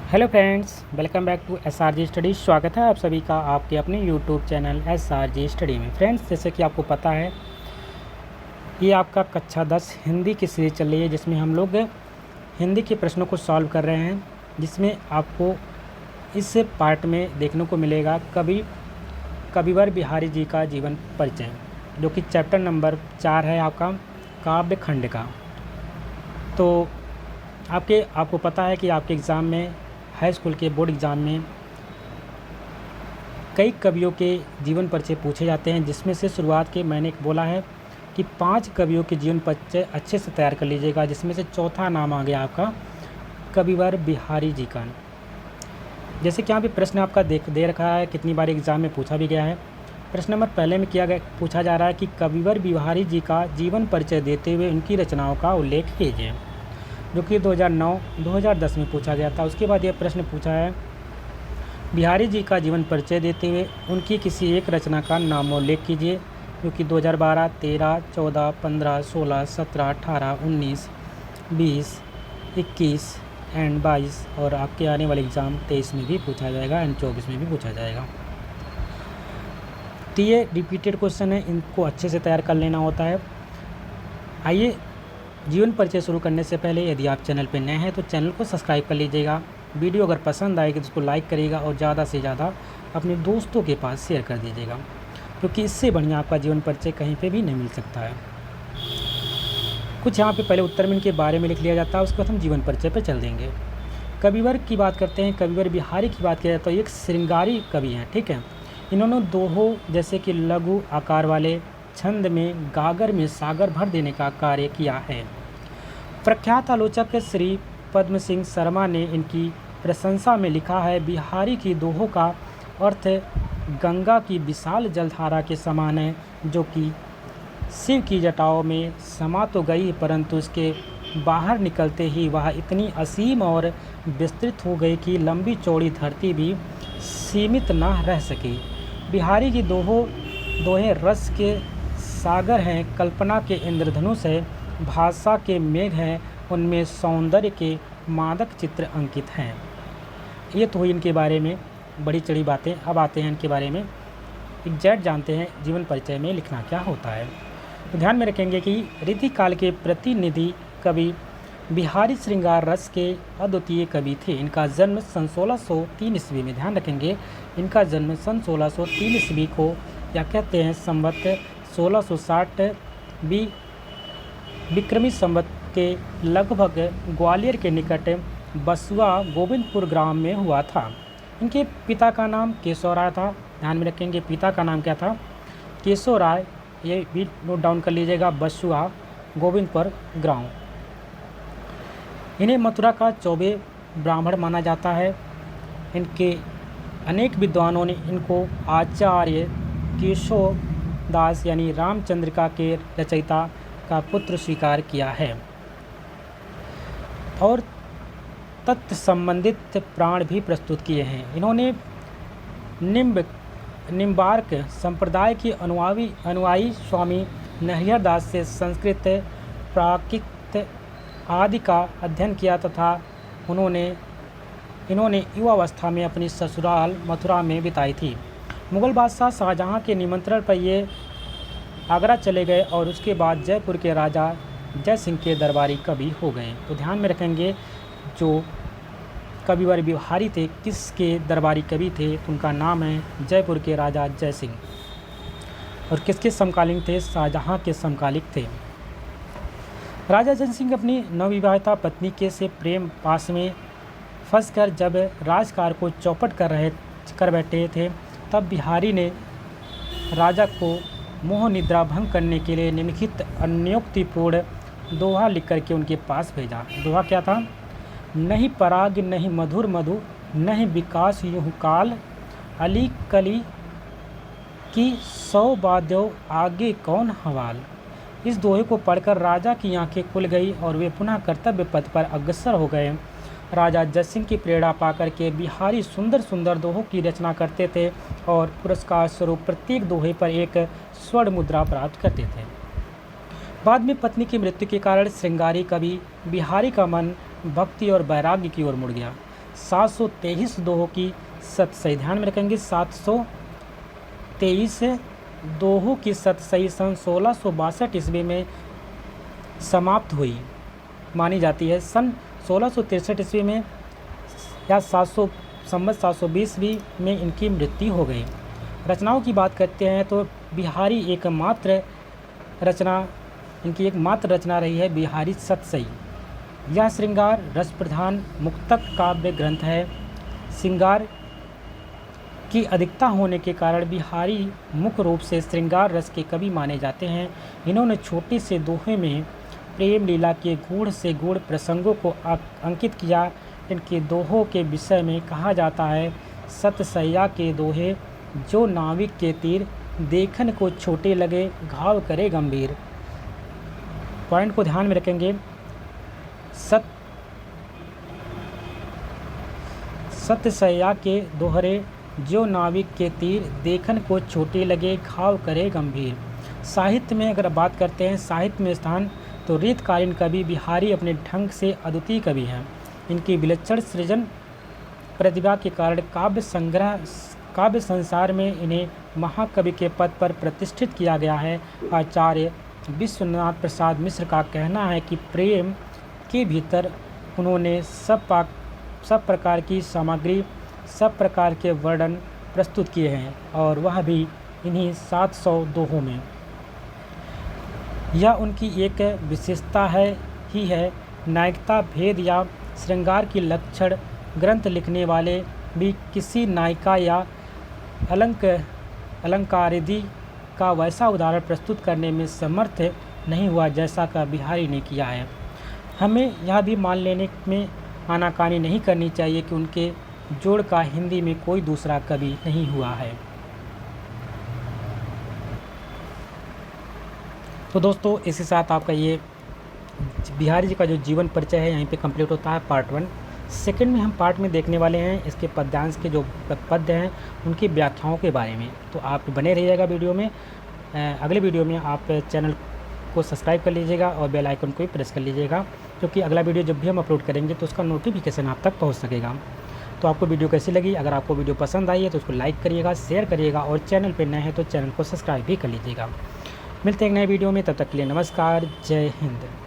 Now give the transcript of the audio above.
Hello friends, welcome back to SRG study. स्वागत है आप सभी का आपके अपने यूट्यूब चैनल SRG स्टडी में। फ्रेंड्स, जैसे कि आपको पता है, ये आपका कक्षा 10 हिंदी की सीरीज चल रही है, जिसमें हम लोग हिंदी के प्रश्नों को सॉल्व कर रहे हैं, जिसमें आपको इस पार्ट में देखने को मिलेगा कविवर बिहारी जी का जीवन परिचय, जो कि चैप्टर नंबर 4 है आपका काव्य खंड का। तो आपको पता है कि आपके एग्ज़ाम में, हाई स्कूल के बोर्ड एग्ज़ाम में, कई कवियों के जीवन परिचय पूछे जाते हैं, जिसमें से शुरुआत के मैंने बोला है कि 5 कवियों के जीवन परिचय अच्छे से तैयार कर लीजिएगा, जिसमें से चौथा नाम आ गया आपका कविवर बिहारी जी का। जैसे कि यहाँ पे प्रश्न आपका दे रखा है, कितनी बार एग्ज़ाम में पूछा भी गया है। प्रश्न नंबर पहले में पूछा जा रहा है कि कविवर बिहारी जी का जीवन परिचय देते हुए उनकी रचनाओं का उल्लेख कीजिए, जो कि 2009-2010 में पूछा गया था। उसके बाद यह प्रश्न पूछा है, बिहारी जी का जीवन परिचय देते हुए उनकी किसी एक रचना का नामोल्लेख कीजिए, जो कि 2012, 13, 14, 15, 16, 17, 18, 19, 20, 21 एंड 22 और आपके आने वाले एग्ज़ाम 23 में भी पूछा जाएगा एंड 24 में भी पूछा जाएगा। तो ये रिपीटेड क्वेश्चन है, इनको अच्छे से तैयार कर लेना होता है। आइए जीवन परिचय शुरू करने से पहले, यदि आप चैनल पर नए हैं तो चैनल को सब्सक्राइब कर लीजिएगा। वीडियो अगर पसंद आएगी तो उसको लाइक करिएगा और ज़्यादा से ज़्यादा अपने दोस्तों के पास शेयर कर दीजिएगा, क्योंकि इससे बढ़िया आपका जीवन परिचय कहीं पे भी नहीं मिल सकता है। कुछ यहाँ पे पहले उत्तर में इनके बारे में लिख लिया जाता है, उसके बाद हम जीवन परिचय पर चल देंगे। कविवर की बात करते हैं, कविवर बिहारी की बात किया जाए तो एक श्रृंगारी कवि हैं, ठीक है। इन्होंने दोहों जैसे कि लघु आकार वाले छंद में गागर में सागर भर देने का कार्य किया है। प्रख्यात आलोचक श्री पद्म सिंह शर्मा ने इनकी प्रशंसा में लिखा है, बिहारी की दोहों का अर्थ गंगा की विशाल जलधारा के समान है, जो कि शिव की जटाओं में समा तो गई, परंतु उसके बाहर निकलते ही वह इतनी असीम और विस्तृत हो गई कि लंबी चौड़ी धरती भी सीमित न रह सकी। बिहारी की दोहे रस के सागर हैं, कल्पना के इंद्रधनुष है, भाषा के मेघ हैं, उनमें सौंदर्य के मादक चित्र अंकित हैं। ये तो हुई इनके बारे में बड़ी चढ़ी बातें। अब आते हैं इनके बारे में एग्जैक्ट जानते हैं जीवन परिचय में लिखना क्या होता है। तो ध्यान में रखेंगे कि रीति काल के प्रतिनिधि कवि बिहारी श्रृंगार रस के अद्वितीय कवि थे। इनका जन्म सन 1603 ईस्वी में, ध्यान रखेंगे, इनका जन्म सन 1603 ईस्वी को, या कहते हैं संवत 1660 विक्रमी संवत के लगभग ग्वालियर के निकट बसुआ गोविंदपुर ग्राम में हुआ था। इनके पिता का नाम केशव राय था। ध्यान में रखेंगे, पिता का नाम क्या था? केशव राय। ये भी नोट डाउन कर लीजिएगा, बसुआ गोविंदपुर ग्राम। इन्हें मथुरा का चौबे ब्राह्मण माना जाता है। इनके अनेक विद्वानों ने इनको आचार्य केशव दास यानी रामचंद्रिका के रचयिता का पुत्र स्वीकार किया है और तत्व संबंधित प्राण भी प्रस्तुत किए हैं। इन्होंने निम्बार्क संप्रदाय के अनुयायी स्वामी नरिहर दास से संस्कृत, प्राकृत आदि का अध्ययन किया तथा इन्होंने युवावस्था में अपनी ससुराल मथुरा में बिताई थी। मुगल बादशाह शाहजहां के निमंत्रण पर ये आगरा चले गए और उसके बाद जयपुर के राजा जय सिंह के दरबारी कवि हो गए। तो ध्यान में रखेंगे, जो कविवर बिहारी थे, किसके दरबारी कवि थे? तो उनका नाम है जयपुर के राजा जय सिंह। और किसके समकालीन थे? शाहजहां के समकालिक थे। राजा जय सिंह अपनी नवविवाहिता पत्नी के से प्रेम पास में फंसकर जब राजकार को चौपट कर बैठे थे, तब बिहारी ने राजा को मोह निद्रा भंग करने के लिए निम्नलिखित अन्योक्तिपूर्ण दोहा लिख करके उनके पास भेजा। दोहा क्या था? नहीं पराग नहीं मधुर मधु, नहीं विकास यूँ काल, अली कली की 100 बाद्यों आगे कौन हवाल। इस दोहे को पढ़कर राजा की आंखें खुल गई और वे पुनः कर्तव्य पथ पर अग्रसर हो गए। राजा जय सिंह की प्रेरणा पाकर के बिहारी सुंदर सुंदर दोहों की रचना करते थे और पुरस्कार स्वरूप प्रत्येक दोहे पर एक स्वर्ण मुद्रा प्राप्त करते थे। बाद में पत्नी की मृत्यु के कारण श्रृंगारी कवि बिहारी का मन भक्ति और वैराग्य की ओर मुड़ गया। 723 दोहों की सतसई, ध्यान में रखेंगे 723 दोहों की सतसई सन 1662 ईस्वी में समाप्त हुई मानी जाती है। सन 1663 ईस्वी में या 720 में इनकी मृत्यु हो गई। रचनाओं की बात करते हैं तो बिहारी एकमात्र रचना, इनकी एकमात्र रचना रही है बिहारी सतसई। यह श्रृंगार रस प्रधान मुक्तक काव्य ग्रंथ है। श्रृंगार की अधिकता होने के कारण बिहारी मुख्य रूप से श्रृंगार रस के कवि माने जाते हैं। इन्होंने छोटे से दोहे में प्रेम लीला के गूढ़ से गूढ़ प्रसंगों को अंकित किया। इनके दोहों के विषय में कहा जाता है, सतसैया के दोहे जो नाविक के तीर, देखन को छोटे लगे घाव करे गंभीर। पॉइंट को ध्यान में रखेंगे, सतसैया के दोहरे जो नाविक के तीर, देखन को छोटे लगे घाव करे गंभीर। साहित्य में अगर बात करते हैं, साहित्य में स्थान तो रीतकालीन कवि बिहारी अपने ढंग से अद्वितीय कवि हैं। इनकी विलक्षण सृजन प्रतिभा के कारण काव्य संसार में इन्हें महाकवि के पद पर प्रतिष्ठित किया गया है। आचार्य विश्वनाथ प्रसाद मिश्र का कहना है कि प्रेम के भीतर उन्होंने सब प्रकार की सामग्री, सब प्रकार के वर्णन प्रस्तुत किए हैं और वह भी इन्हीं 700 दोहों में। यह उनकी एक विशेषता ही है। नायिकता भेद या श्रृंगार की लक्षण ग्रंथ लिखने वाले भी किसी नायिका या अलंकारिदी का वैसा उदाहरण प्रस्तुत करने में समर्थ नहीं हुआ जैसा का बिहारी ने किया है। हमें यह भी मान लेने में आनाकानी नहीं करनी चाहिए कि उनके जोड़ का हिंदी में कोई दूसरा कवि नहीं हुआ है। तो दोस्तों, इसी साथ आपका ये बिहारी जी का जो जीवन परिचय है यहीं पे कंप्लीट होता है पार्ट 1। सेकंड में हम पार्ट में देखने वाले हैं इसके पद्यांश के जो पद्य हैं उनकी व्याख्याओं के बारे में। तो आप बने रहिएगा वीडियो में। अगले वीडियो में आप चैनल को सब्सक्राइब कर लीजिएगा और बेल आइकन को भी प्रेस कर लीजिएगा, क्योंकि अगला वीडियो जब भी हम अपलोड करेंगे तो उसका नोटिफिकेशन आप तक पहुंच सकेगा। तो आपको वीडियो कैसी लगी? अगर आपको वीडियो पसंद आई है तो उसको लाइक करिएगा, शेयर करिएगा और चैनल पर नए हैं तो चैनल को सब्सक्राइब भी कर लीजिएगा। मिलते हैं एक नए वीडियो में, तब तक के लिए नमस्कार, जय हिंद।